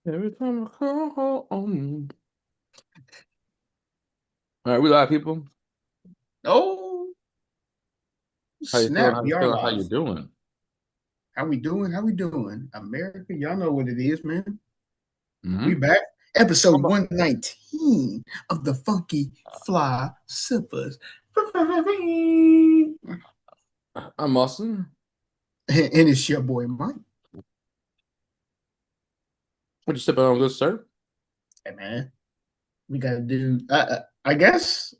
Every time I call on. All right, we live, people. Oh, How you feeling? snap. How you We are feeling? How you live. doing? How we doing? How we doing? America, y'all know what it is, man. We Mm-hmm. back. How Episode about 119 of the Funky Fly Sippers. And I'm Austin. it's your boy Mike. What you sipping on, good sir? Hey man, we gotta do I guess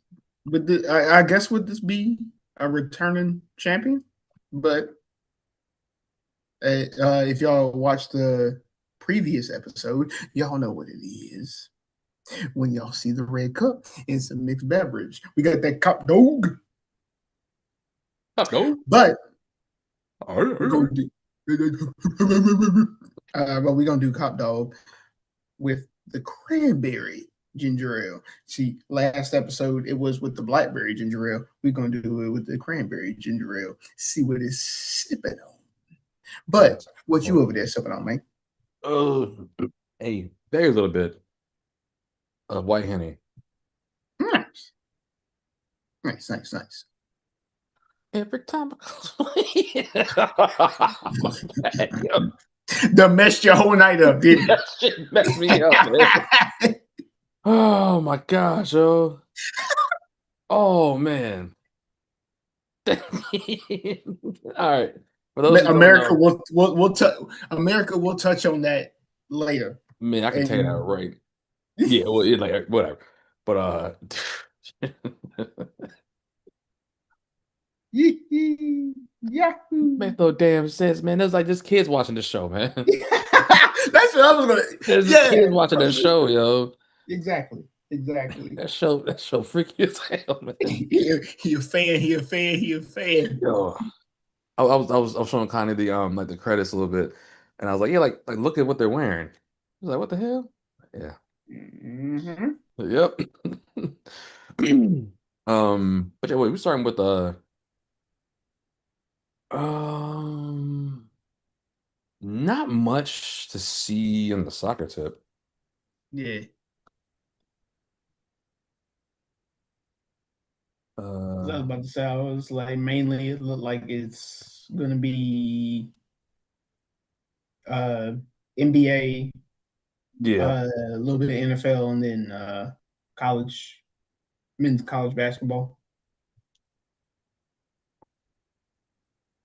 I guess would this be a returning champion? But if y'all watched the previous episode, y'all know what it is. When y'all see the red cup, it's a mixed beverage. We got that cup dog, Let's go. but All right, all we're right. gonna do but we're gonna do cop dog with the cranberry ginger ale. See, last episode it was with the blackberry ginger ale. We're gonna do it with the cranberry ginger ale. See what it's sipping on. But Yes. what Oh, you over there sipping on, man? oh, hey, there's a little bit of white honey. Nice, nice, nice, nice. Every time I call. My bad, yo. Done messed your whole night up, didn't That shit messed me up, man. it? Oh my gosh, yo. Oh man. All right. For those who don't America know, America will touch on that later. man, I can tell you that And right. Yeah, well, like whatever. But Yahoo! make no damn sense, man. There's like just kids watching the show, man. That's what I was gonna. There's just Yeah, kids watching the show, yo. exactly, exactly. That show freaky as hell, man. He a fan. He a fan. He a fan. Yo, I was showing Connie the like the credits a little bit, and I was like, yeah, like look at what they're wearing. I was like, what the hell? Yeah. Hmm. Yep. But yeah, wait, we're starting with um not much to see on the soccer tip. Yeah, I was Uh, about to say I was like mainly it looked like it's gonna be uh NBA, yeah, a little bit of NFL, and then college men's college basketball.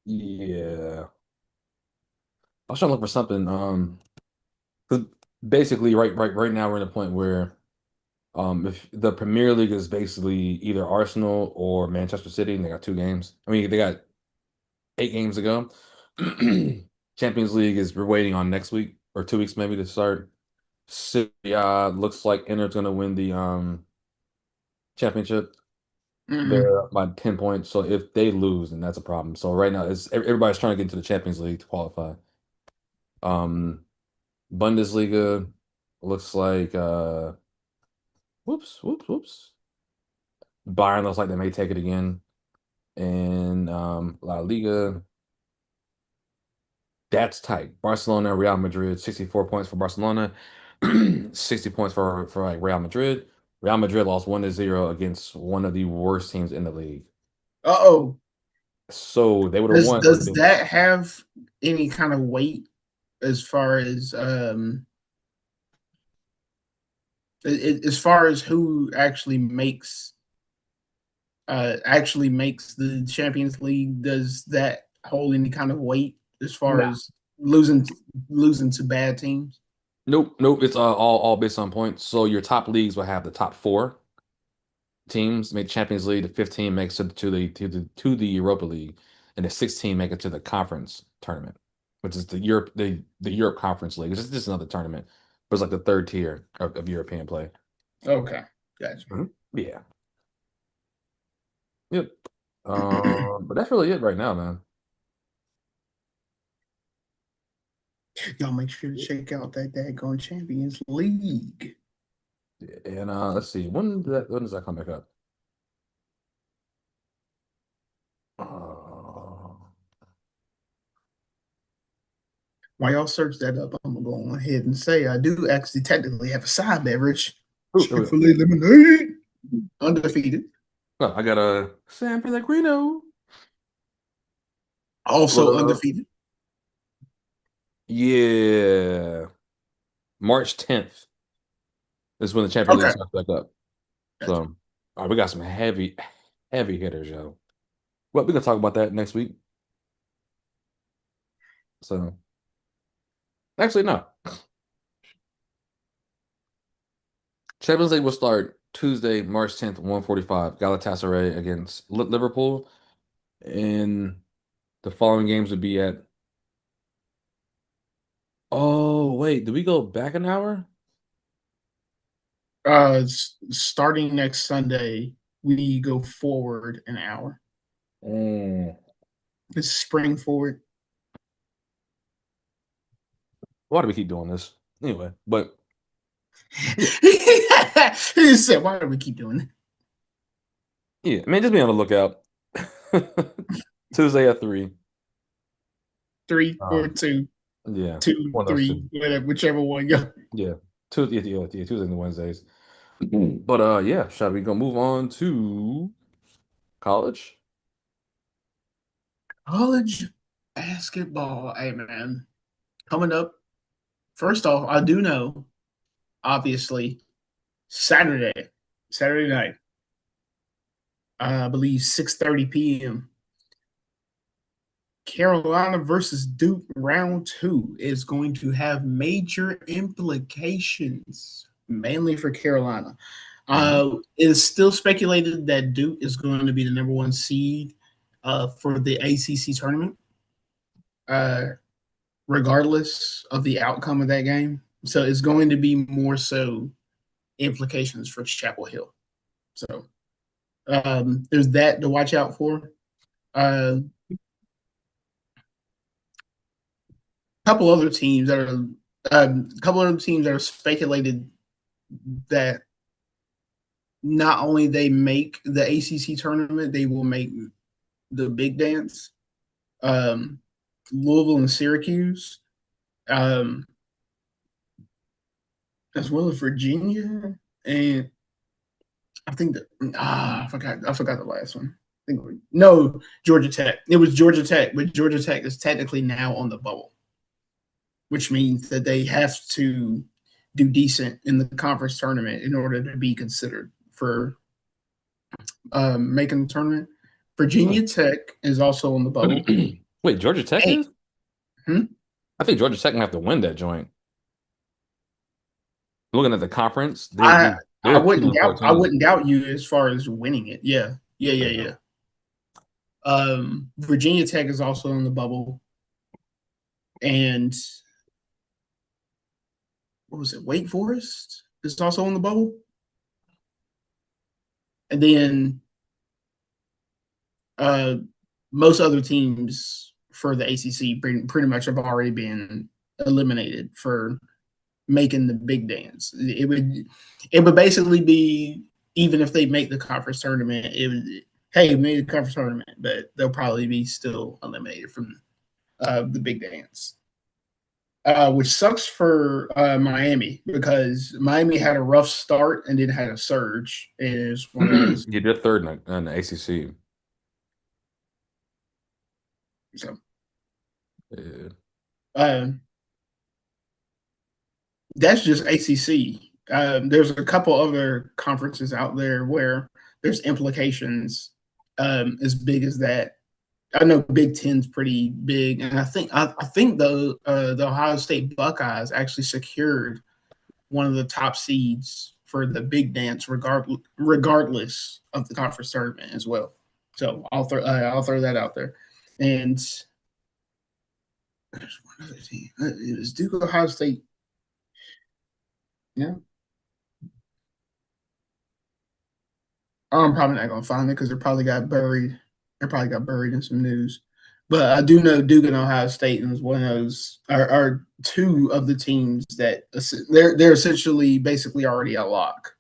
yeah. I was trying to look for something. 'Cause basically, right now we're in a point where, if the Premier League is basically either Arsenal or Manchester City, and they got two games. I mean, they got 8 games to go. Champions League is we're waiting on next week or 2 weeks maybe to start. City, looks like Inter's gonna win the championship. Mm-mm. They're up by 10 points. So if they lose, then that's a problem. So right now, everybody's trying to get into the Champions League to qualify. Um, Bundesliga looks like whoops, whoops, whoops. Bayern looks like they may take it again. And La Liga, that's tight. Barcelona, Real Madrid, 64 points for Barcelona, 60 points for like Real Madrid. Real Madrid lost 1-0 against one of the worst teams in the league. Uh-oh. So they would have Does won. It would have does been that have any kind of weight as far as as far as who actually makes the Champions League? Does that hold any kind of weight as far no. as losing to bad teams? Nope, nope. It's all based on points. So your top leagues will have the top four teams make Champions League. The 15 makes it to the Europa League, and the 16 make it to the conference tournament, which is the Europe Conference League. It's just another tournament, but it's like the third tier of European play. Okay, gotcha. Mhm. Yeah. Yep. But that's really it right now, man. Y'all make sure to check out that daggone Champions League. And let's see, when does that come back up? Uh, While y'all search that up, I'm gonna go on ahead and say I do actually technically have a side beverage, Ooh, Chick-fil-A lemonade, undefeated. no, I got a San Pellegrino. But Also undefeated. yeah, March 10th is when the Champions League Okay, starts back up. So, gotcha. all right, we got some heavy hitters, yo. Well, we can talk about that next week. So, actually, no. Champions League will start Tuesday, March 10th, 1:45. Galatasaray against Liverpool. And the following games would be at. Oh, wait, did we go back an hour? Starting next Sunday, we go forward an hour. Mm. This is spring forward. Why do we keep doing this? Anyway, but yeah, He said, "Why do we keep doing it?" yeah, man, just be on the lookout. Tuesday at 3. Three or Um, two, yeah, two, one of those three, two. whatever, whichever one. Yeah. Yeah, Tuesdays and Wednesdays. But yeah, shall we go move on to college? College basketball. Hey man, coming up. First off, I do know, obviously, Saturday night. I believe 6:30 p.m. Carolina versus Duke round two is going to have major implications, mainly for Carolina. Mhm. It is still speculated that Duke is going to be the number one seed for the ACC tournament, uh, regardless of the outcome of that game. So it's going to be more so implications for Chapel Hill. So there's that to watch out for. A couple other teams that are a couple other teams that are speculated that not only they make the ACC tournament, they will make the big dance. Um, Louisville and Syracuse, um, as well as Virginia, and I think that I forgot the last one. No, Georgia Tech. It was Georgia Tech, but Georgia Tech is technically now on the bubble, which means that they have to do decent in the conference tournament in order to be considered for making the tournament. Hmm. Virginia Tech is also on the bubble. Wait, Georgia Tech Hey, is? hmm? I think Georgia Tech gonna have to win that joint. Looking at the conference, I I they're two wouldn't and doubt I 14. wouldn't doubt you as far as winning it. Yeah, yeah, yeah, Yeah. yeah. Virginia Tech is also on the bubble, and what was it? Wake Forest is also on the bubble, and then uh, most other teams for the ACC pretty much have already been eliminated for making the big dance. It would basically be even if they make the conference tournament, it would hey we made the conference tournament, but they'll probably be still eliminated from the big dance. Which sucks for Miami because Miami had a rough start and then had a surge. It is one of those. Yeah, they're third in the ACC. So, Yeah. uh, that's just ACC. There's a couple other conferences out there where there's implications as big as that. I know Big Ten's pretty big, and I think the Ohio State Buckeyes actually secured one of the top seeds for the big dance, regardless of the conference tournament as well. So I'll throw that out there. And there's one other team. It was Duke Ohio State. Yeah, I'm probably not gonna find it because it probably got buried. It probably got buried in some news. But I do know Duke and Ohio State is one of those are two of the teams that they're essentially basically already a lock,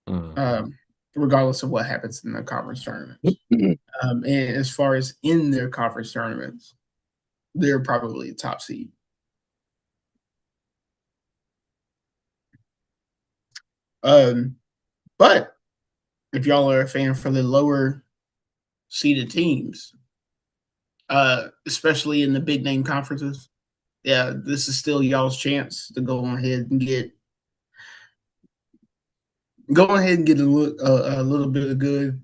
Mhm. um, regardless of what happens in the conference tournaments. And as far as in their conference tournaments, they're probably a top seed. Um, but if y'all are a fan for the lower seeded teams, especially in the big name conferences, yeah, this is still y'all's chance to go ahead and get a little bit of good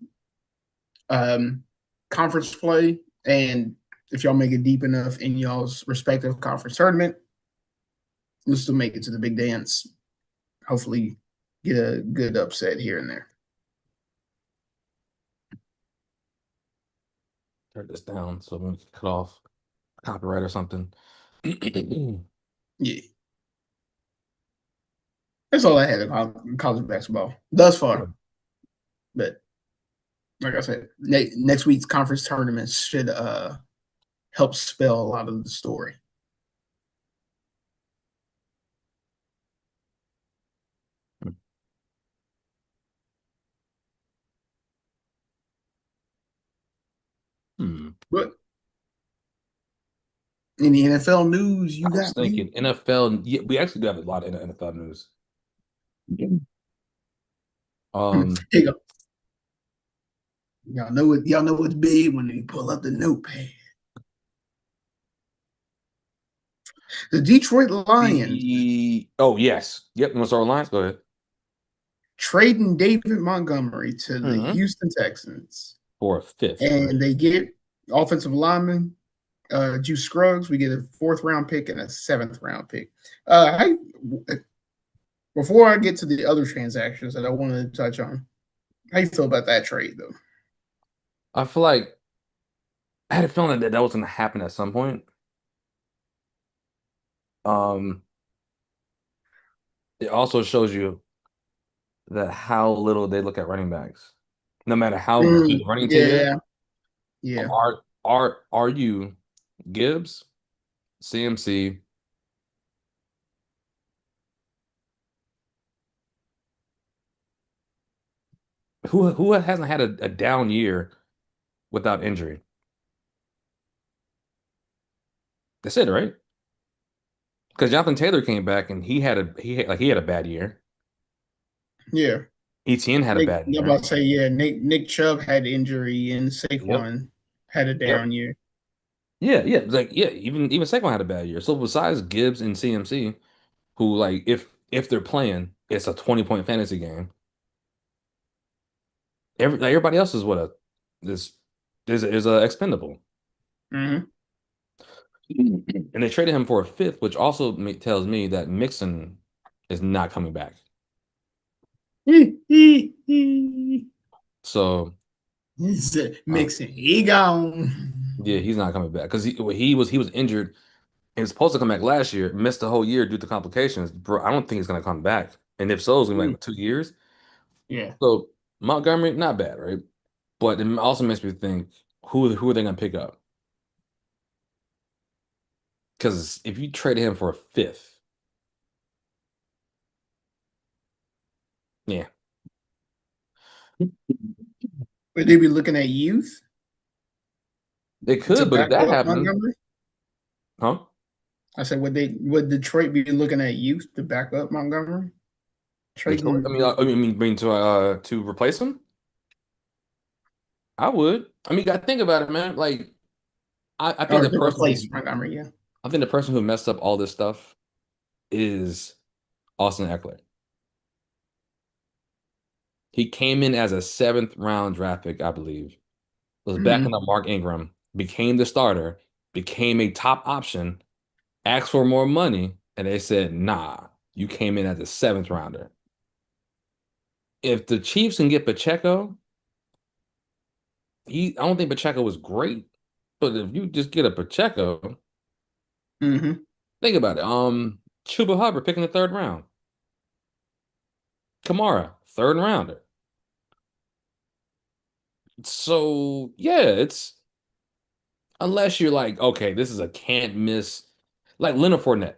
um, conference play. And if y'all make it deep enough in y'all's respective conference tournament, you'll still make it to the big dance. Hopefully, get a good upset here and there. Turn this down so we can cut off copyright or something. Yeah, that's all I had in college basketball thus far. But like I said, next week's conference tournaments should help spell a lot of the story. Hmm. But in the NFL news, you I was got me. thinking NFL. Yeah, we actually do have a lot of NFL news. Um, Here you go. Y'all know what's big when you pull up the notepad. The Detroit Lions oh yes, yep. You want to start with Lions? Go ahead. trading David Montgomery to the Hmm. Houston Texans, For a fifth, right? and they get offensive lineman Juice Scruggs. We get a fourth round pick and a seventh round pick. How, before I get to the other transactions that I wanted to touch on, how you feel about that trade though? I feel like I had a feeling that that was going to happen at some point. Um, it also shows you that how little they look at running backs. No matter how good the running team is, Yeah, yeah. are you Gibbs, CMC, who hasn't had a down year without injury? That's it, right? Because Jonathan Taylor came back and he had a bad year. Yeah. ETN had a bad I'm year. about to say, yeah, Nick Chubb had injury and Yep. Saquon had a Yep. down year. Yeah, yeah. It's like yeah, even Saquon had a bad year. So besides Gibbs and CMC, who like if they're playing, it's a 20-point fantasy game. Everybody else is what a is a expendable. Mm-hmm. And they traded him for a fifth, which also tells me that Mixon is not coming back. So He's uh, mixing. He gone. yeah, he's not coming back because he was injured. He was supposed to come back last year, missed the whole year due to complications. Bro, I don't think he's gonna come back. And if so, it's gonna be like 2 years. Yeah. So Montgomery, not bad, right? But it also makes me think who are they gonna pick up? Because if you trade him for a fifth, yeah, Would they be looking at youth they to could. But if back that up happened, Montgomery? huh? I said, would Detroit be looking at youth to back up Montgomery? Detroit. I mean, Trading to replace him, I would. I mean, you got to think about it, man. Like, I think or the to person replace who Montgomery, yeah. I think the person who messed up all this stuff is Austin Eckler. He came in as a seventh round draft pick, I believe. Was backing Mm-hmm. up Mark Ingram, became the starter, became a top option, asked for more money, and they said, "Nah, you came in as a seventh rounder." If the Chiefs can get Pacheco, I don't think Pacheco was great, but if you just get a Pacheco, Mm-hmm. think about it. Chuba Hubbard picking the third round. Kamara, third rounder. So yeah, it's unless you're like, okay, this is a can't miss, like Leonard Fournette.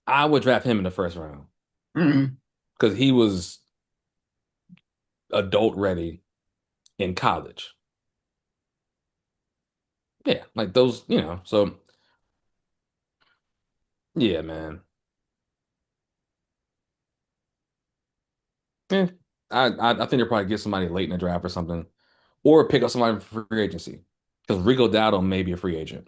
I would draft him in the first round Mm-hmm. because he was adult ready in college. Yeah, like those, So yeah, man. Eh, I think they'll probably get somebody late in the draft or something, or pick up somebody for free agency because Rico Dowdle may be a free agent.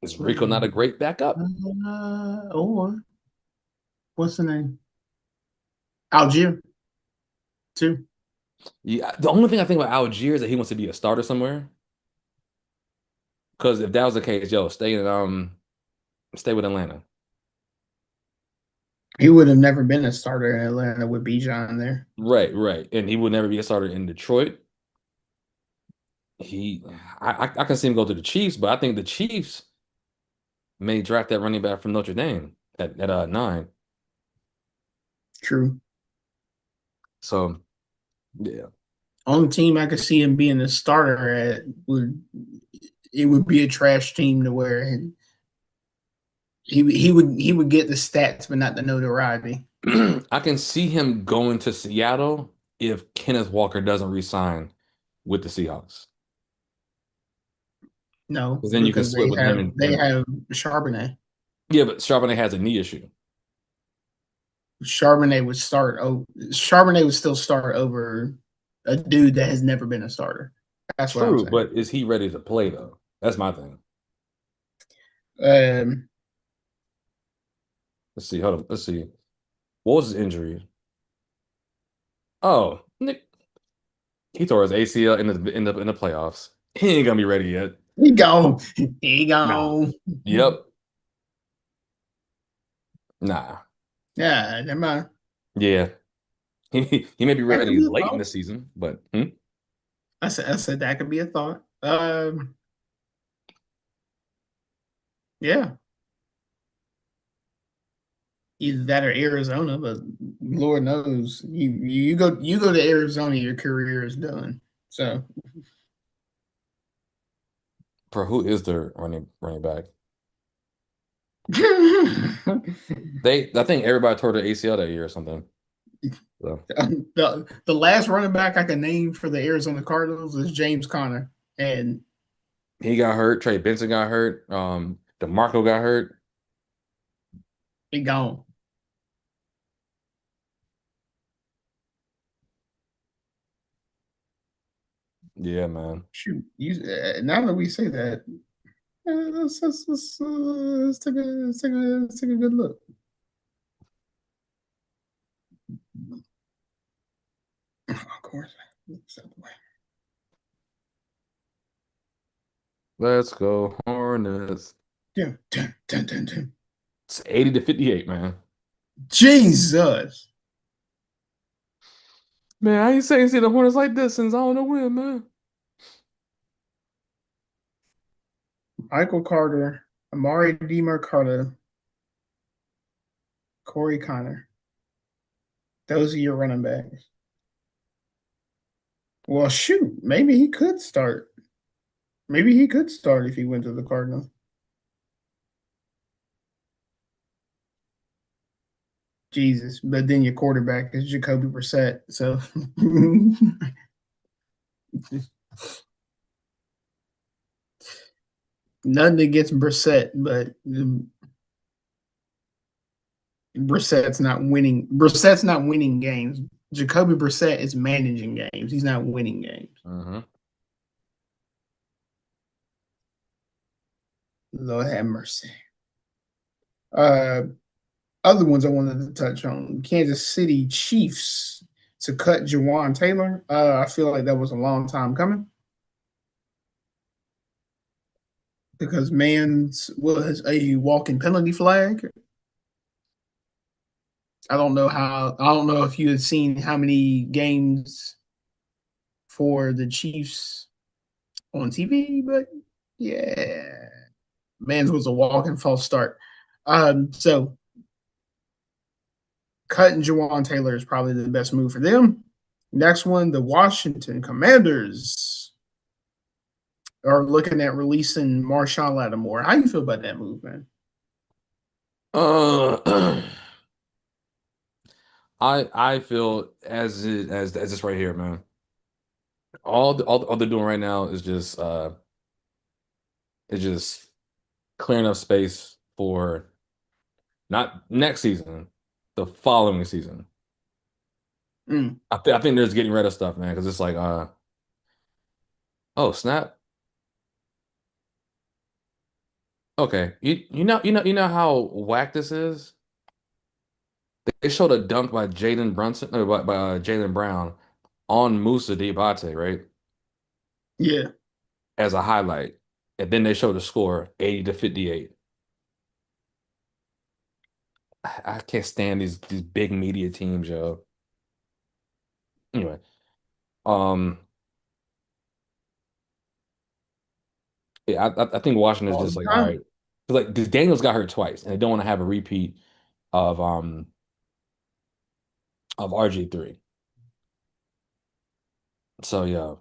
Is Rico not a great backup? Or what's the name? Algier too. Yeah, the only thing I think about Algier is that he wants to be a starter somewhere. Because if that was the case, yo, stay with Atlanta. He would have never been a starter in Atlanta with Bijan there. Right, right. And he would never be a starter in Detroit. He, I can see him go to the Chiefs, but I think the Chiefs may draft that running back from Notre Dame at 9. True. So yeah. Only team I could see him being a starter at would be a trash team to where he would get the stats but not the notoriety. I can see him going to Seattle if Kenneth Walker doesn't resign with the Seahawks. No, Because then you can because split with him they and have Charbonnet. yeah, but Charbonnet has a knee issue. Charbonnet would start. Oh, Charbonnet would still start over a dude that has never been a starter. That's what I'm True, saying. but is he ready to play though? That's my thing. Um, Let's see. Hold on. Let's see. What was his injury? Oh, Nick, he tore his ACL in the playoffs. He ain't gonna be ready yet. he gone. He Nah. gone. Yep. Nah. Yeah, never mind. Yeah. He may be That could ready be a late in thought. the season, but I said that could be a thought. Yeah, either that or Arizona, but Lord knows you go to Arizona, your career is done. So for who is their running back? the I think everybody tore their ACL that year or something. So the last running back I can name for the Arizona Cardinals is James Conner, and he got hurt. Trey Benson got hurt. DeMarco got hurt. he gone. Yeah, man. Shoot, now that we say that, let's take a good look. Of course. Let's go Hornets. Yeah. Dun, dun, dun, dun. It's 80 to 58, man. Jesus. Man, I ain't saying see the Hornets like this since I don't know when, man. Michael Carter, Amari DeMarcado, Corey Connor. Those are your running backs. Well, shoot, maybe he could start. Maybe he could start if he went to the Cardinals. Jesus, but then your quarterback is Jacoby Brissett. So nothing against Brissett, but Brissett's not winning games. Jacoby Brissett is managing games. He's not winning games. Hmm. Lord have mercy. Uh, Other ones I wanted to touch on: Kansas City Chiefs to cut Jawan Taylor. I feel like that was a long time coming because man's was a walking penalty flag. I don't know if you had seen how many games for the Chiefs on TV, but yeah, man's was a walking false start. So cutting Jawan Taylor is probably the best move for them. Next one, the Washington Commanders are looking at releasing Marshawn Lattimore. How you feel about that move, man? Uh, I feel as this right here, man. All they're doing right now is just clearing up space for Not next season, the following season. Mm. I think they're just getting rid of stuff, man, because it's like, oh snap. Okay, you know how whack this is. They showed a dunk by Jaden Brunson, by Jalen Brown on Musa Diabate, right, Yeah. as a highlight, and then they showed the score 80 to 58. I can't stand these big media teams, yo. Anyway, um, yeah, I think Washington's All just the like, all time. right, 'cause, like Daniels got hurt twice, and they don't want to have a repeat of RG3. So yeah,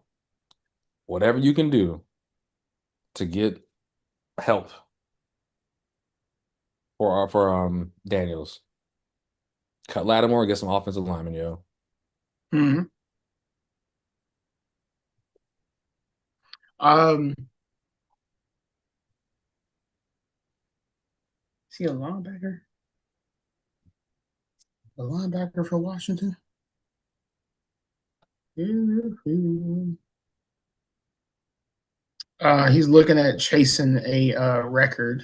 whatever you can do to get help for Daniels, cut Lattimore, get some offensive linemen, yo. Mhm. Um, is he a linebacker? A linebacker for Washington? He's looking at chasing a record.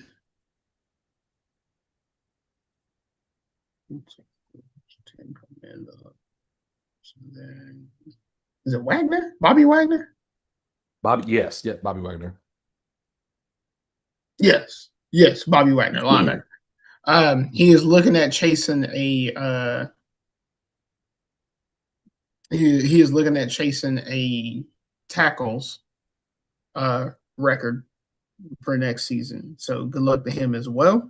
Is it Wagner? Bobby Wagner? Bobby, yes, yeah, Bobby Wagner. Yes. Yes, Bobby Wagner, linebacker. He is looking at chasing a he is looking at chasing a tackles uh record for next season. So good luck to him as well.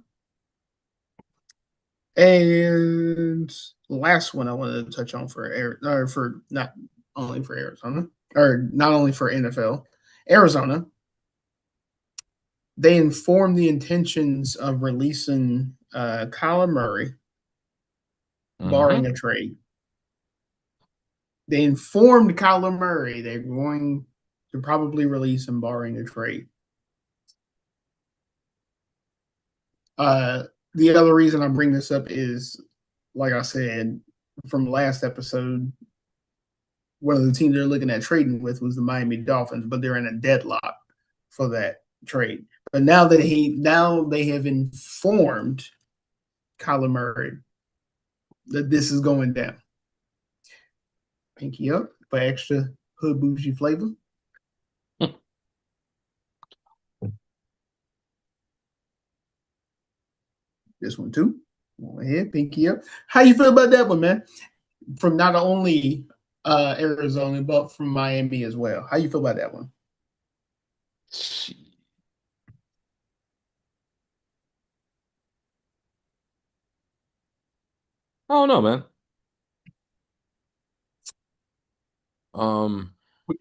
And last one I wanted to touch on or for not only for Arizona or not only for NFL, Arizona. They informed the intentions of releasing Kyler Murray, barring Hmm. a trade. They informed Kyler Murray they're going to probably release him, barring a trade. Uh, the other reason I bring this up is, like I said from last episode, one of the teams they're looking at trading with was the Miami Dolphins, but they're in a deadlock for that trade. But now they have informed Kyler Murray that this is going down. Pinky up for extra hood bougie flavor. This one too. Go ahead, pinky up. How you feel about that one, man? From not only Arizona, but from Miami as well. How you feel about that one? I don't know, man. Um,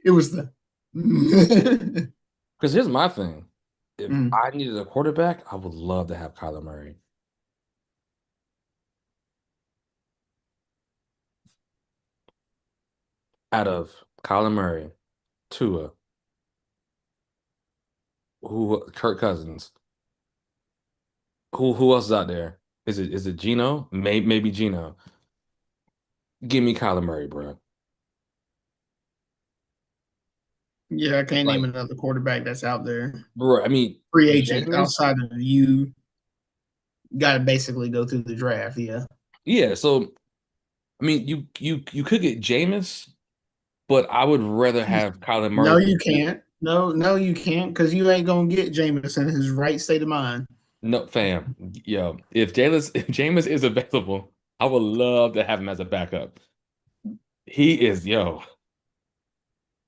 It was the because here's my thing. If mm, I needed a quarterback, I would love to have Kyler Murray. Out of Kyler Murray, Tua, Kirk Cousins, who else is out there? Is it Geno? Maybe Geno. Give me Kyler Murray, bro. yeah, I can't name Like, another quarterback that's out there. bro, I mean, Free agent Jameis. outside of you, got to basically go through the draft. Yeah. Yeah, so I mean, you could get Jameis, but I would rather have Kyler No, Murray you compete. can't. No, you can't because you ain't gonna get Jameis in his right state of mind. No, fam. Yo, if Jameis is available, I would love to have him as a backup. He is, yo.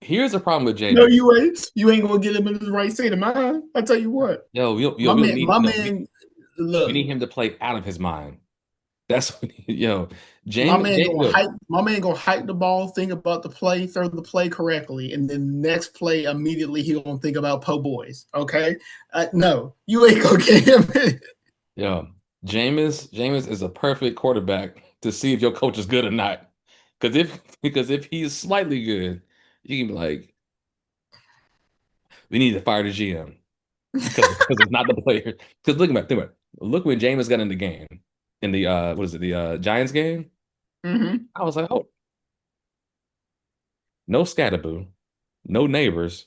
Here's the problem with No, Jameis. you ain't. You ain't gonna get him in his right state of mind. I tell you what, Yo, we'll my man, need my no, man. we Look, need him to play out of his mind. That's what, yo, my James, man gonna look, hype. My man gonna hype the ball, think about the play, throw the play correctly, and then next play immediately he gonna think about po' boys. Okay, no, you ain't gonna get him. yo, Jameis is a perfect quarterback to see if your coach is good or not. Because if he's slightly good, you can be like, we need to fire the GM because it's not the player. Because think about it. Look when Jameis got in the game. in the what is it, the Giants game. Hmm. I was like, oh, no Scatterboo, no neighbors,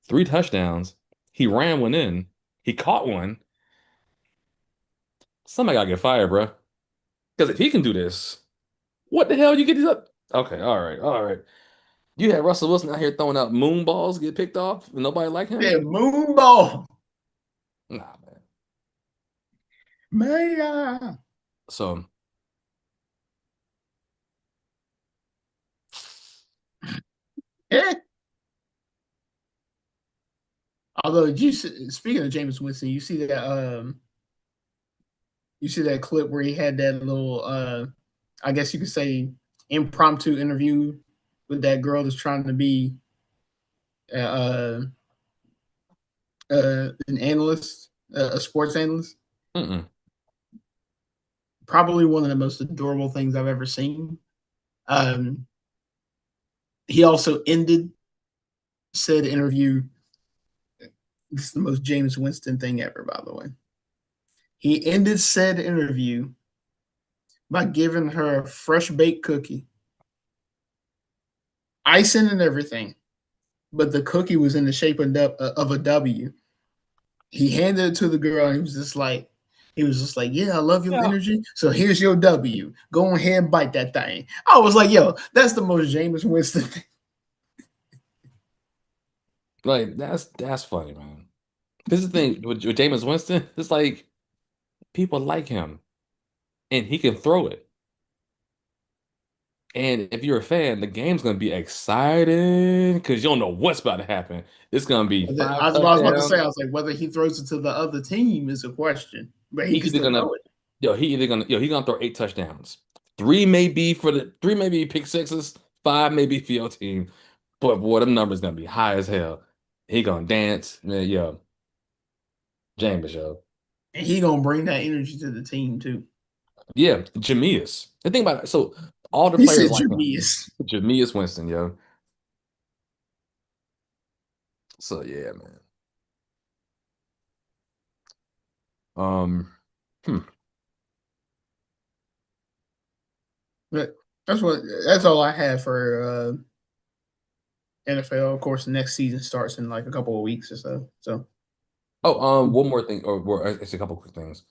3 touchdowns. He ran one in. He caught one. Somebody gotta get fired, bro. Because if he can do this, what the hell you get these up? Okay, all right, all right. You had Russell Wilson out here throwing out moon balls, get picked off, and nobody like him? Yeah, moonball. Nah, man. Man. So, Yeah. Although speaking of Jameis Winston, you see that clip where he had that little I guess you could say impromptu interview with that girl that's trying to be uh, an analyst, a sports analyst. mm-mm. Probably one of the most adorable things I've ever seen. Um, he also ended said interview. This is the most James Winston thing ever, by the way. He ended said interview by giving her a fresh baked cookie, icing and everything, but the cookie was in the shape of a W. He handed it to the girl, and he was just like, "Yeah, I love your Yeah. energy. So here's your W. Go ahead and bite that thing." I was like, "Yo, that's the most Jameis Winston thing." Like that's funny, man. This is the thing with Jameis Winston. It's like people like him, and he can throw it. And if you're a fan, the game's gonna be exciting because you don't know what's about to happen. It's gonna be five I was about to say, touchdowns. I was like, whether he throws it to the other team is a question, but He he can either still gonna throw it. he gonna throw 8 touchdowns. Three may be pick sixes, five may be for your team. But boy, them numbers gonna be high as hell. He gonna dance, man. Yo, Jameis, yo. And he gonna bring that energy to the team too. Yeah, Jameis. The thing about it, so all the He players said like him. Jameis. Jameis Winston, yo. So yeah, man. Um, hmm. But that's all I have for NFL. Of course, the next season starts in like a couple of weeks or so. So Oh, one more thing, or it's a couple quick things.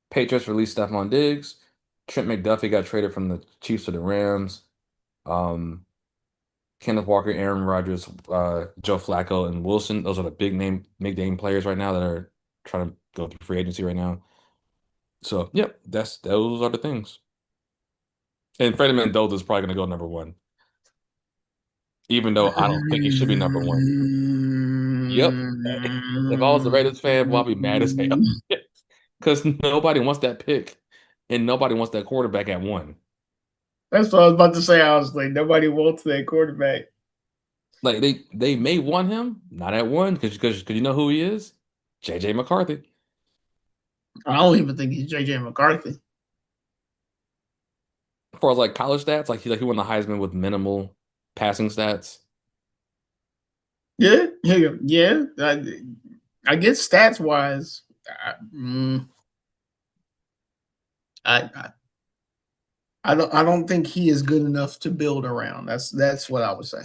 Patriots released Stephon Diggs. Trent McDuffie got traded from the Chiefs to the Rams. Um, Kenneth Walker, Aaron Rodgers, Joe Flacco, and Wilson. Those are the big name players right now that are trying to go through free agency right now. So, yep, those are the things. And Freddie Mendoza is probably going to go number one, even though I don't think he should be number one. Yep. If I was a Raiders fan, well, I'd be mad as hell because nobody wants that pick, and nobody wants that quarterback at one. that's what I was about to say. I was like, nobody wants that quarterback. Like they may want him, not at one, because you know who he is? JJ McCarthy. I don't even think he's JJ McCarthy. As far as like college stats, like he won the Heisman with minimal passing stats. Yeah, yeah. I guess stats wise, I I don't think he is good enough to build around. That's what I would say.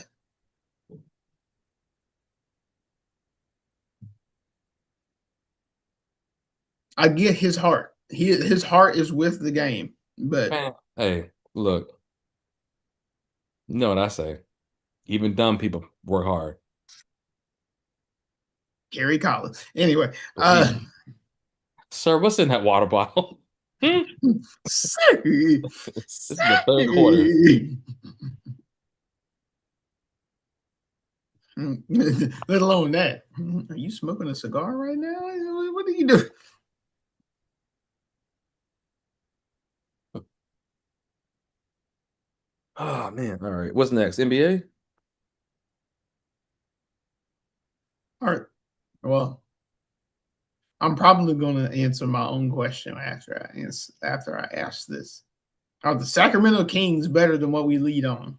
I get his heart. His heart is with the game, but Man, hey, look, you know what I say? Even dumb people work hard. Gary Collins. Anyway, He, sir, what's in that water bottle? Hmm? say, This is the third quarter. say. Let alone that. Are you smoking a cigar right now? What are you doing? Oh man, all right. What's next? NBA? All right. Well, I'm probably going to answer my own question after I ask this. Are the Sacramento Kings better than what we lead on?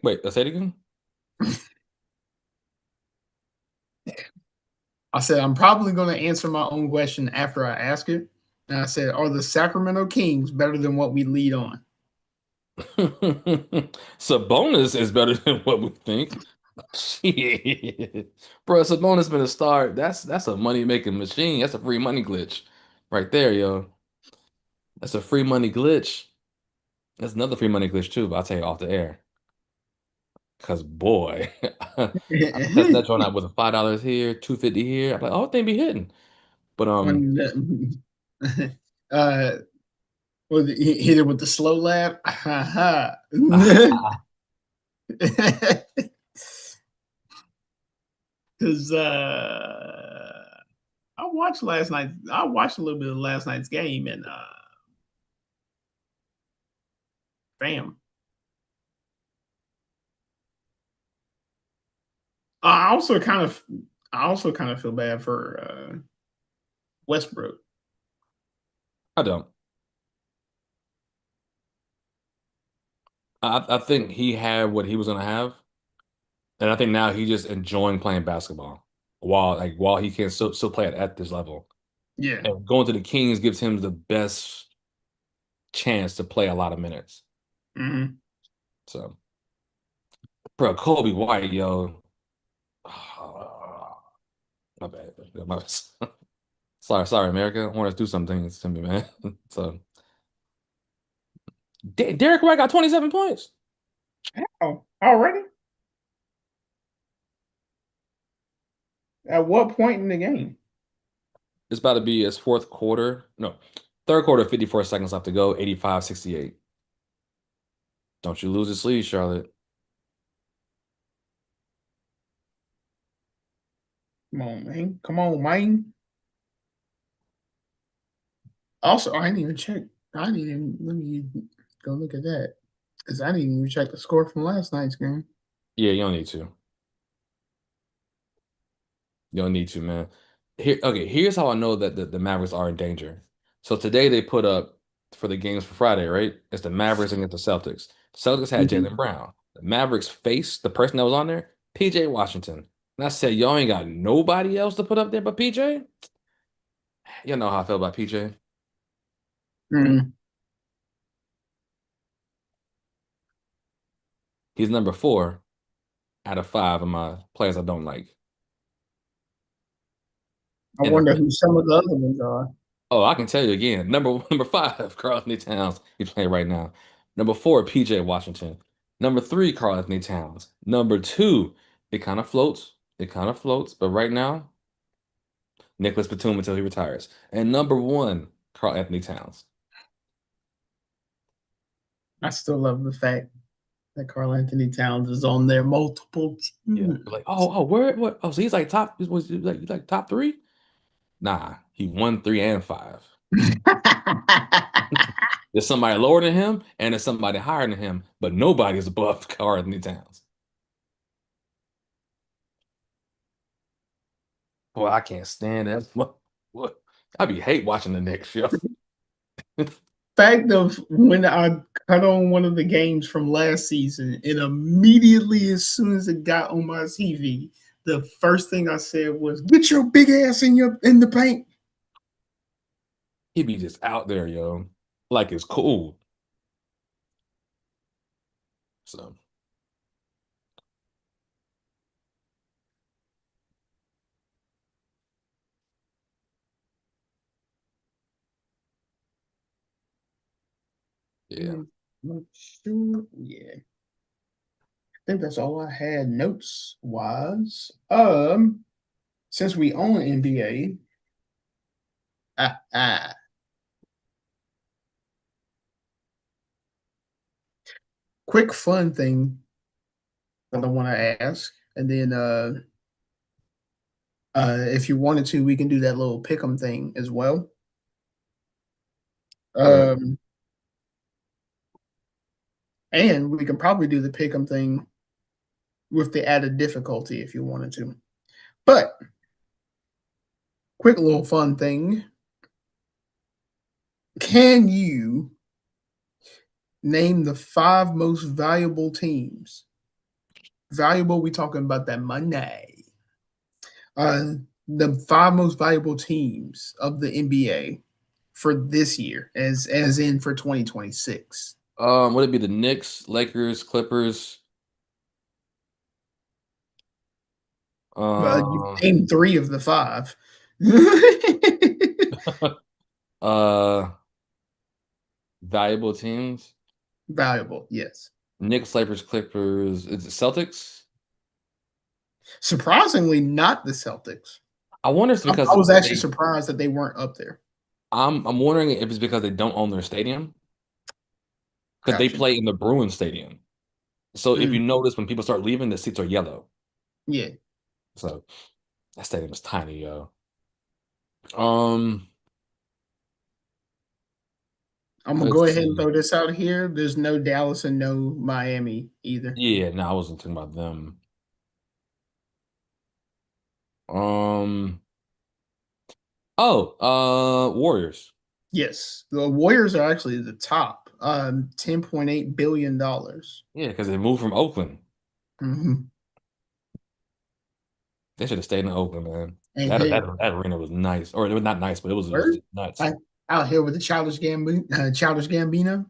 Wait, let's say it again. I said I'm probably going to answer my own question after I ask it. And I said, are the Sacramento Kings better than what we lead on? Sabonis is better than what we think. Shit. Bro, Sabonis been a star. That's a money making machine. That's a free money glitch right there, yo. That's a free money glitch. That's another free money glitch too, but I'll tell you off the air. Cause boy, I be testing that joint out with a $5 here, 250 here. I'm like, oh, they be hitting. But On the, well, hit it with the slow laugh. Ha ha. Because I watched last night. I watched a little bit of last night's game, and bam. I also kind of, I also kind of feel bad for Westbrook. I don't. I think he had what he was gonna have, and I think now he's just enjoying playing basketball while he can still play at this level. Yeah. And going to the Kings gives him the best chance to play a lot of minutes. Mm-hmm. So, bro, Kobe White, yo, my bad, my bad. Sorry, America. I want to do some things to me, man. So, Derek White got 27 points. Oh, already? At what point in the game? It's about to be his fourth quarter. No, third quarter, 54 seconds left to go, 85-68. Don't you lose the sleeve, Charlotte. Come on, man. Come on, man. Also, I didn't even check. I didn't even let me go look at that because I didn't even check the score from last night's game. Yeah, you don't need to. You don't need to, man. Okay, here's how I know that the Mavericks are in danger. So today they put up for the games for Friday, right? It's the Mavericks against the Celtics. The Celtics had Mhm. Jalen Brown. The Mavericks faced the person that was on there, PJ Washington. And I said, y'all ain't got nobody else to put up there but PJ? You know how I feel about PJ. Mhm. He's number 4 out of 5 of my players I don't like. I And wonder who some of the other ones are. oh, I can tell you again. Number 5, Karl Anthony Towns. He's playing right now. Number 4, PJ Washington. Number 3, Karl Anthony Towns. Number 2, it kind of floats. It kind of floats. But right now, Nicholas Batum until he retires. And number 1, Karl Anthony Towns. I still love the fact that Carl Anthony Towns is on there multiple Yeah. times. Like, oh, where, what? Oh, so he's like top. Was he like top 3? Nah, he won 3 and 5. There's somebody lower than him, and there's somebody higher than him, but nobody's above Karl Anthony Towns. Boy, I can't stand that. What? I be hate watching the Knicks, yo. Fact of when I cut on one of the games from last season, and immediately as soon as it got on my TV, the first thing I said was, "Get your big ass in the paint." He be just out there, yo. Like it's cool. So yeah. Mm, not sure. Yeah, I think that's all I had notes wise. Since we own NBA, ah, ah, quick fun thing that I want to ask, and then if you wanted to, we can do that little pick'em thing as well. Go ahead. Um, and we can probably do the pick'em thing with the added difficulty if you wanted to. But quick little fun thing: can you name the 5 most valuable teams? Valuable, we talking about that money. Uh, the 5 most valuable teams of the NBA. for this year, as in for 2026. Would it be the Knicks, Lakers, Clippers? You Um, named three of the five. uh, valuable teams. Valuable, yes. Knicks, Lakers, Clippers. Is it Celtics? Surprisingly, not the Celtics. I wonder if it's I because was actually they. surprised that they weren't up there. I'm wondering if it's because they don't own their stadium because they Gotcha. play in the Bruins stadium. So if you Mm, notice when people start leaving, the seats are yellow. yeah, So that stadium is tiny, yo. Um, I'm gonna go let's ahead and see. throw this out here. There's no Dallas and no Miami either. Yeah, no, I wasn't talking about them. Um, oh, Warriors. Yes, the Warriors are actually the top. $10.8 billion. Yeah, because they moved from Oakland. Mm-hmm. They should have stayed in Oakland, man. And That arena was nice, or it was not nice, but it was word, nuts. like out here with the Childish Gambino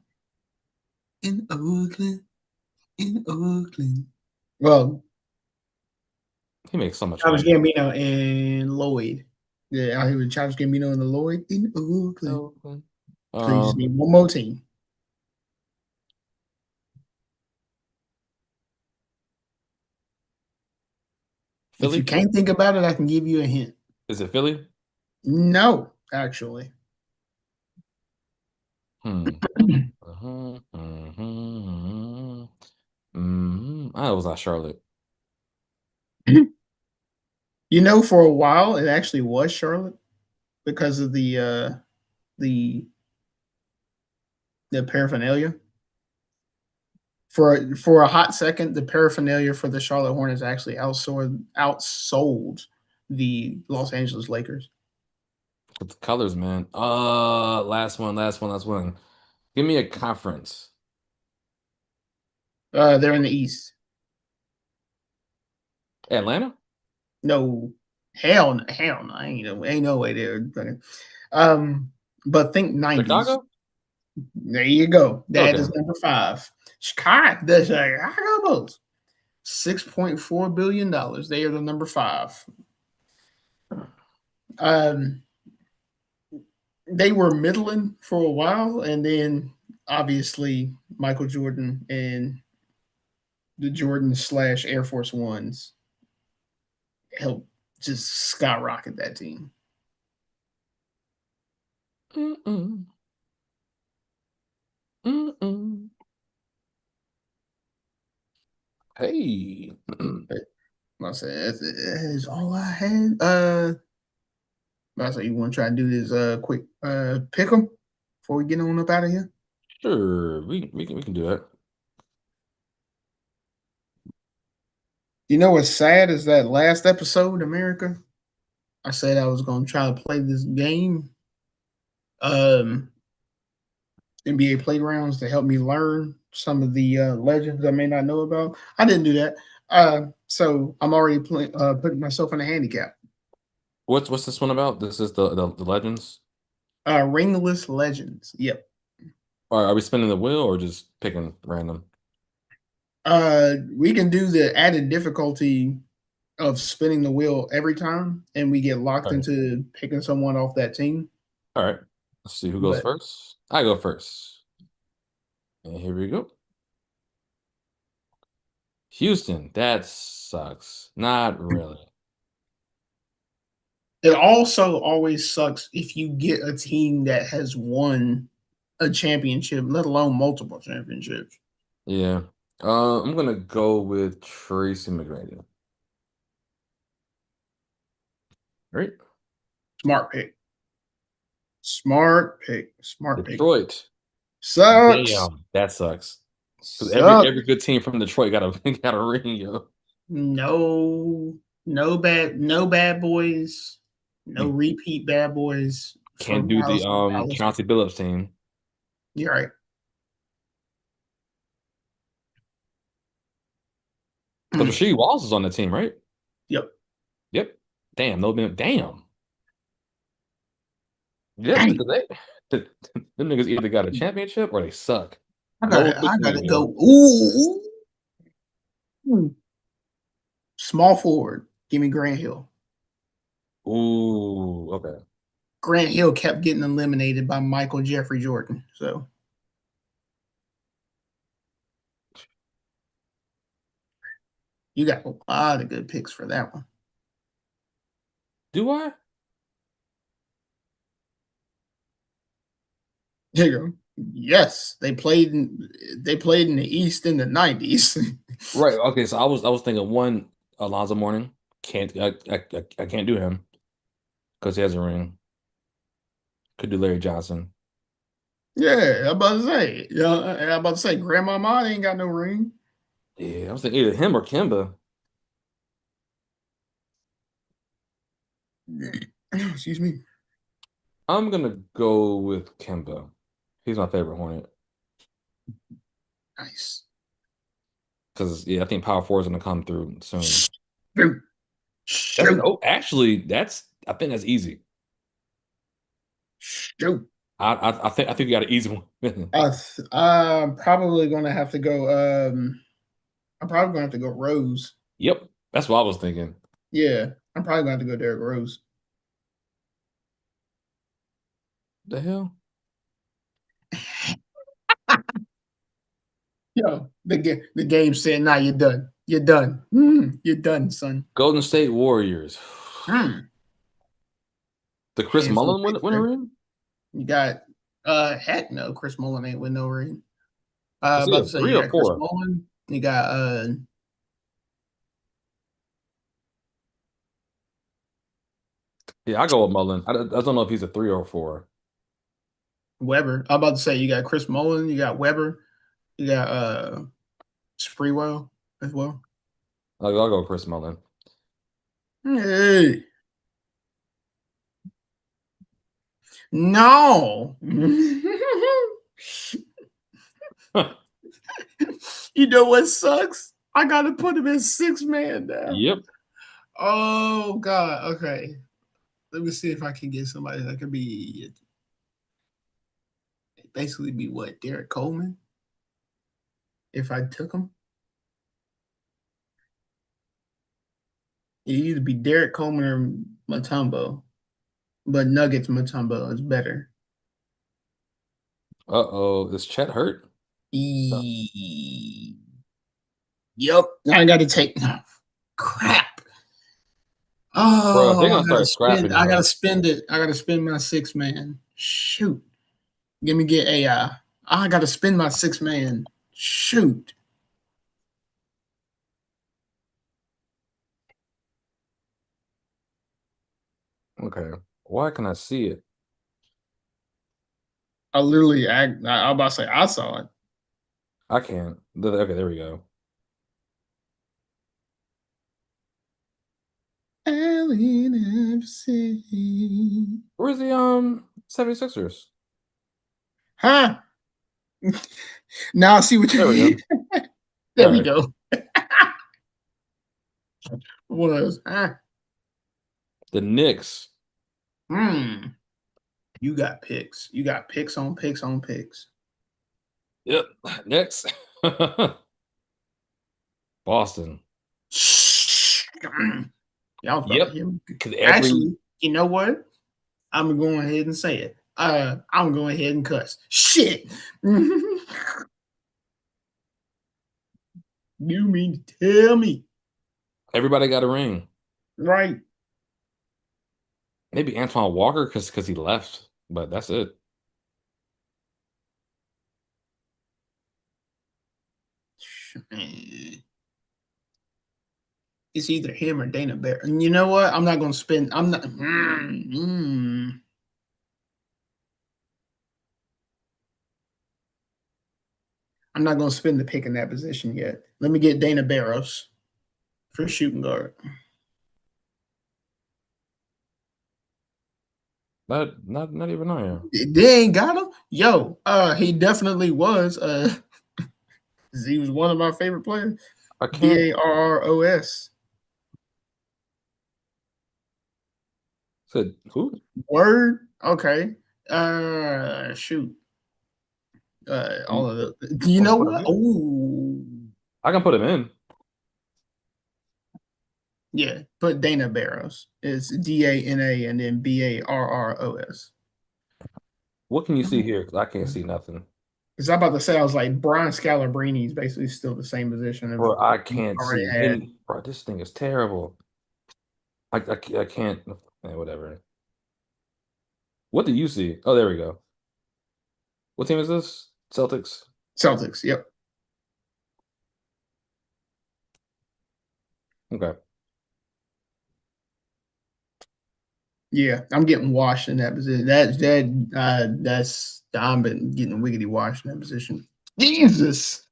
in Oakland, in Oakland. Well, He makes so much Childish money. Gambino and Lloyd. Yeah, out here with Childish Gambino and the Lloyd in Oakland. Oakland. So you just Um, need one more team. If you Philly? can't think about it, I can give you a hint. Is it Philly? No, actually. Hmm. Uh-huh, uh-huh, I was not Charlotte. For a while, it actually was Charlotte because of the the paraphernalia. For a hot second, the paraphernalia for the Charlotte Hornets actually outsold the Los Angeles Lakers. With the colors, man. Last one. Give me a conference. They're in the East. Atlanta? No, hell no, ain't no way there. Um, but think 90s. Chicago? There you go. That Okay. is number five. The Chicago Bulls. $6.4 billion. They are the number five. Um, they were middling for a while, and then obviously Michael Jordan and the Jordan slash Air Force Ones helped just skyrocket that team. Mm-mm. Mm-mm. Hey. But I said that is all I had. I said you want to try to do this quick pick 'em before we get on up out of here. Sure. We can do that. You know what's sad is that last episode, America. I said I was going to try to play this game, um, NBA Playgrounds, to help me learn some of the legends I may not know about. I didn't do that, so I'm already putting myself in a handicap. What's this one about? This is the Legends? Ringless Legends. Yep. Or are we spinning the wheel or just picking random? We can do the added difficulty of spinning the wheel every time, and we get locked All right. into picking someone off that team. All right. Let's see who goes But first. I go first. And here we go. Houston, that sucks. Not really. it also always sucks if you get a team that has won a championship, let alone multiple championships. Yeah. I'm gonna go with Tracy McGrady. Right? Smart pick. Smart pick. Smart pick. Detroit. Sucks. Damn, that sucks. Because Sucks. every good team from Detroit got a got a ring, yo. No, no bad boys. No You repeat bad boys can't from do the Dallas. Chauncey Billups team. You're right. Because Mm. Rasheed Wallace is on the team, right? Yep. Yep. Damn, no damn. Yep, Dang, because them niggas either got a championship or they suck. No I between gotta here. go. Ooh, ooh. Small forward. Give me Grant Hill. Ooh, okay. Grant Hill kept getting eliminated by Michael Jeffrey Jordan. So you got a lot of good picks for that one. Do I? There you go. Yes, they played in the East in the 90s. Right. Okay. So I was thinking one Alonzo Mourning. I can't do him because he has a ring. Could do Larry Johnson. Yeah, I'm about to say. Yeah, I'm about to say Grandmama ain't got no ring. Yeah, I was thinking either him or Kimba. Excuse me. I'm gonna go with Kimba. He's my favorite Hornet Nice. because yeah, I think Power Four is gonna come through soon. Shoot. That's Shoot. oh, actually, I think that's easy. Shoot. I think you got an easy one. I'm probably gonna have to go. I'm probably gonna have to go Rose. Yep, that's what I was thinking. Yeah, I'm probably gonna have to go Derrick Rose. The hell, Yo, the game said, "Nah, you're done. You're done. You're done, son." Golden State Warriors. Mm. The Chris Handful of Mullen picks winner there. in? You got heck no, Chris Mullen ain't with no ring. Is he About a to say three you or got Chris four? Mullen. You got Yeah, I go with Mullen. I don't know if he's a three or four. Weber. I'm about to say you got Chris Mullen, you got Weber, you got Spreewell as well. I'll go with Chris Mullen. Hey, no. You know what sucks? I gotta put him as 6 man now. Yep. Oh God. Okay. Let me see if I can get somebody that could be basically be what Derek Coleman if I took him. It either be Derek Coleman or Mutombo, but Nuggets Mutombo is better. Uh-oh, is Chet hurt? No. E- yep. I got to take. Crap. Bro, they're Oh, gonna start scrapping I gotta you. spend it. I gotta spend my 6 man. Shoot. Get AI. I gotta spend my 6 man. Shoot. Okay. Why can I see it? I'm about to say I saw it. I can't. Okay, there we go. Alien FC. Where's the 76ers? Huh? Now I see what There we you go. There All we right. go. One of those. Huh? The Knicks. Hmm. You got picks. You got picks on picks on picks. Yep. Next. Boston. Y'all was about to Yep. hear me. Because every Actually, you know what? I'm going ahead and say it. I'm going ahead and cuss. Shit. You mean to tell me? everybody got a ring. Right. Maybe Antoine Walker because he left, but that's it. It's either him or Dana Bear. And you know what? I'm not going to spend. I'm not. I'm not going to spend the pick in that position yet. Let me get Dana Barros for shooting guard. Not even I am. They ain't got him. Yo, he definitely was. He was one of my favorite players. I can't Barros. said who? Word. Okay. Shoot. All You of the. Do you want to know put him what? in? Oh, I can put him in. yeah. Put Dana Barros. It's Dana and then Barros. What can you see here? Because I can't see nothing. Because I'm about to say, I was like, Brian Scalabrine is basically still the same position of Bro, I he can't already see had. any. Bro, this thing is terrible. I can't. Whatever. What do you see? Oh, there we go. What team is this? Celtics. Celtics. Yep. Okay. Yeah, I'm getting washed in that position. That's I'm been getting wiggity washed in that position. Jesus,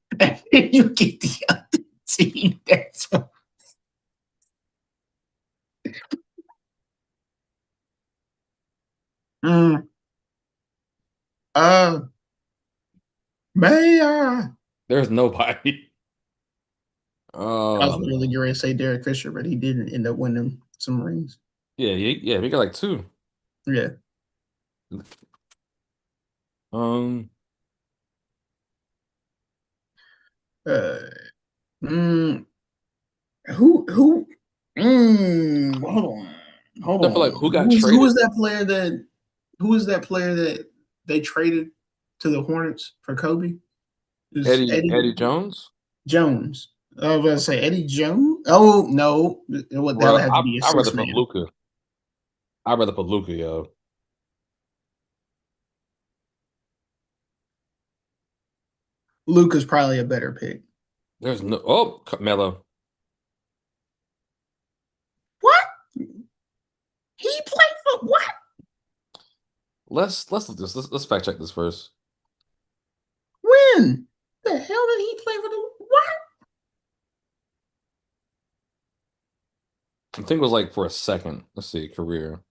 you get the other team. That's what, mm, uh, man. There's nobody. I was Oh literally man. getting ready to say Derek Fisher, but he didn't end up winning some rings. Yeah, we got like two. Yeah. Um, Uh, mm, who? Hold on, hold I feel like on. who got Who traded? was that player that? Who was that player that they traded to the Hornets for Kobe? It was Eddie Eddie Jones? Jones. I was going to say Eddie Jones. Oh no, that would Bro, have to be a I'd rather six put man. Luca. I'd rather put Luca, yo. Luca's probably a better pick. There's no Melo. What? He played for what? Let's look this. Let's fact check this first. When? The hell did he play for the what? I think it was like for a second. Let's see, career.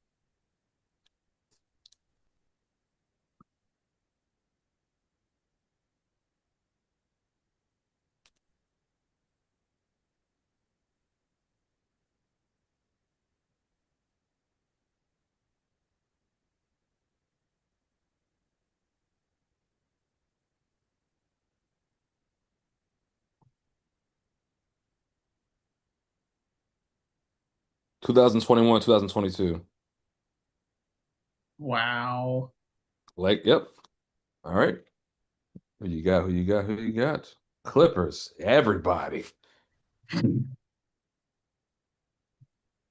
2021, 2022. Wow. Like, yep. All right. Who you got? Who you got? Who you got? Clippers. Everybody.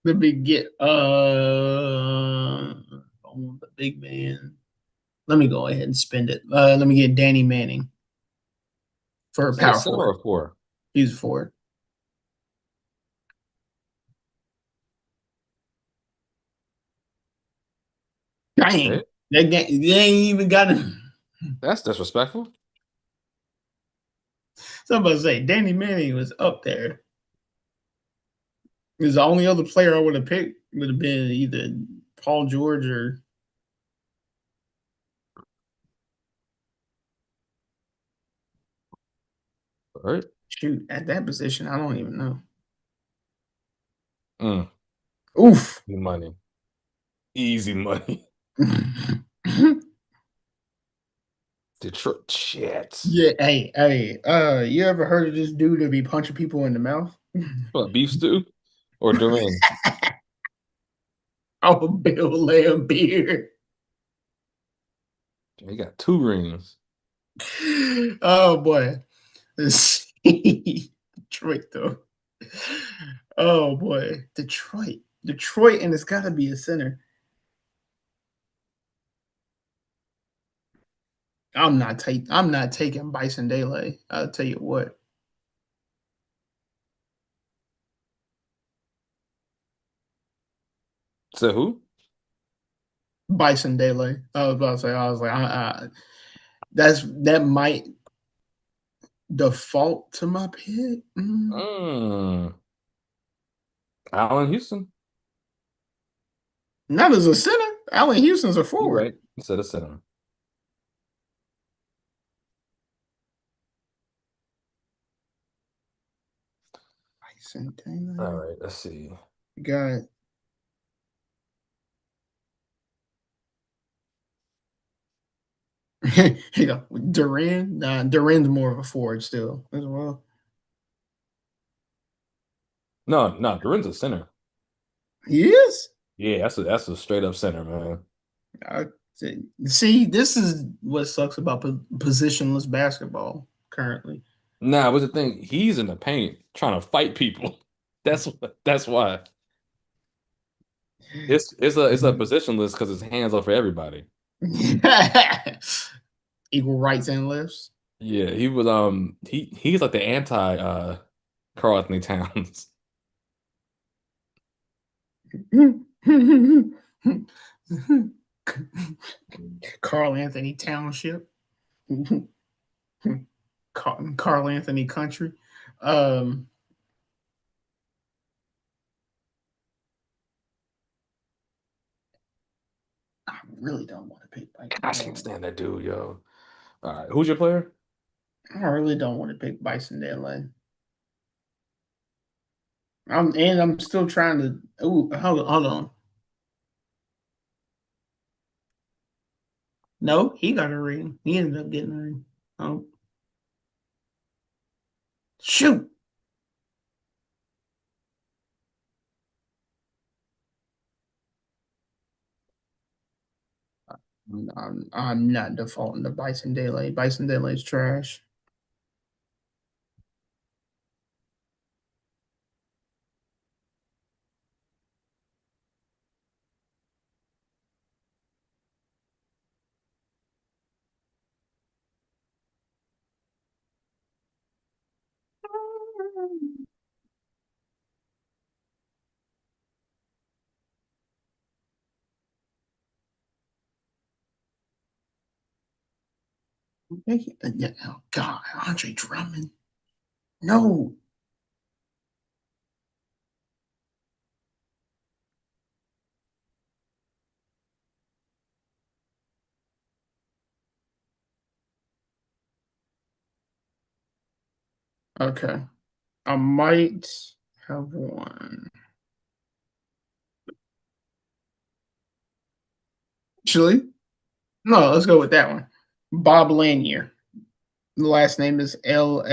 Let me get on the big man. Let me go ahead and spend it. Let me get Danny Manning for a Is that a power center or forward. a four? He's a forward. Okay. Dang. They ain't even got him. That's disrespectful. Somebody say Danny Manning was up there. Because the only other player I would have picked would have been either Paul George or All right. shoot at that position. I don't even know. Mm, Oof. easy money. Easy money. Detroit. Shit. Yeah, hey, you ever heard of this dude that be punching people in the mouth? What, beef stew or Durant? Oh, Bill Lambier. He got two rings. Oh boy. Let's see. Detroit though. Oh boy. Detroit. Detroit, and it's gotta be a center. I'm not taking Bison Dele. I'll tell you what. So who? Bison Dele. I was about to say, I was like, that might default to my pick. Mm, Allen Houston. Not as a center. Allen Houston's a You forward. right. Instead of center. Bison All Dele. right. Let's see. Got you know, Duran. Nah, Duran's more of a forward still as well. No, no, Duren's a center. He is. Yeah, that's a straight up center, man. I, see, this is what sucks about positionless basketball currently. Nah, but the thing, he's in the paint trying to fight people. That's why. It's a positionless because his hands are for everybody. Equal rights and lifts. Yeah, he's like the anti Karl Anthony Towns. Carl Anthony Township. Carl Anthony Country. Um, I really don't want to pick Bison I can't Dele. stand that dude, yo. All right, who's your player? I really don't want to pick Bison Dele. I'm still trying to. Oh, hold on. No, he got a ring. He ended up getting a ring. Oh, shoot. I'm not defaulting to Bison Dele. Bison Dele is trash. Oh God, Andre Drummond. No. Okay. I might have one. Actually, no, let's go with that one. Bob Lanier. The last name is Lanier.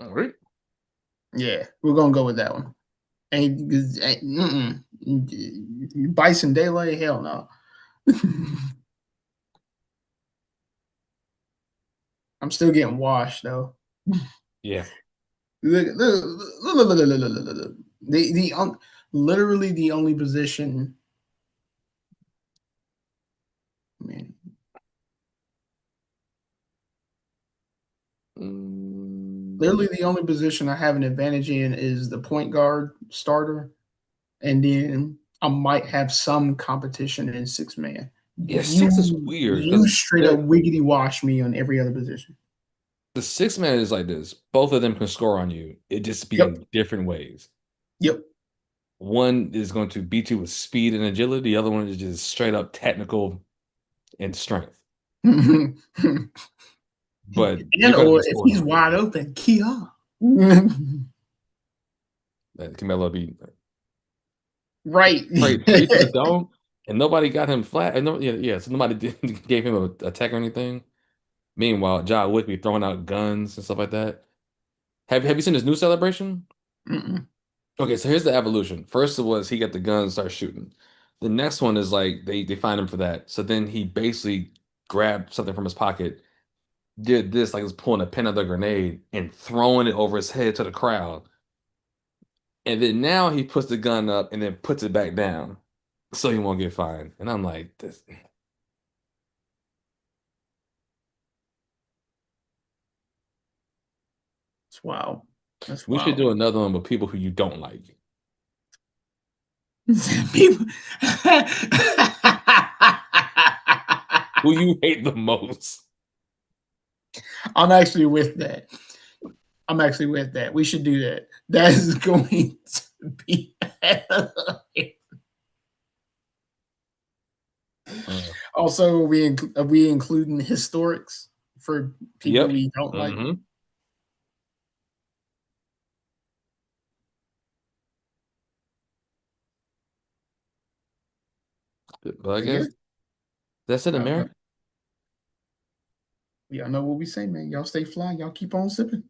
All right. Yeah, we're gonna go with that one. And Bison Daylight, hell no. I'm still getting washed though. Yeah. Look. The literally the only position, man, Mm, literally the only position I have an advantage in is the point guard starter, and then I might have some competition in six man. yeah, six is weird You because straight up wiggity wash me on every other position. the six man is like this. Both of them can score on you. It just be Yep. in different ways. Yep. One is going to beat you with speed and agility. The other one is just straight up technical and strength. and But you're going to or be if scoring he's on. wide open, Kia. Camelo be Right. straight to the dome, and nobody got him flat. And no, yeah, yeah. So nobody gave him a tech or anything. Meanwhile, Ja Wick be throwing out guns and stuff like that. Have you seen his new celebration? Mm-mm. Okay, so here's the evolution. First it was he got the gun and started shooting. The next one is like they find him for that. So then he basically grabbed something from his pocket, did this like he was pulling a pin of the grenade and throwing it over his head to the crowd. And then now he puts the gun up and then puts it back down so he won't get fined. And I'm like, this, That's wild. That's we should wild. do another one with people who you don't like, People. who you hate the most. I'm actually with that. I'm actually with that. We should do that. That is going to be. Uh, Also, are we including historics for people yep. we don't like? Hmm. But I But yeah, guess That's it, Y'all know, America. y'all know what we say, man. Y'all stay fly. Y'all keep on sipping.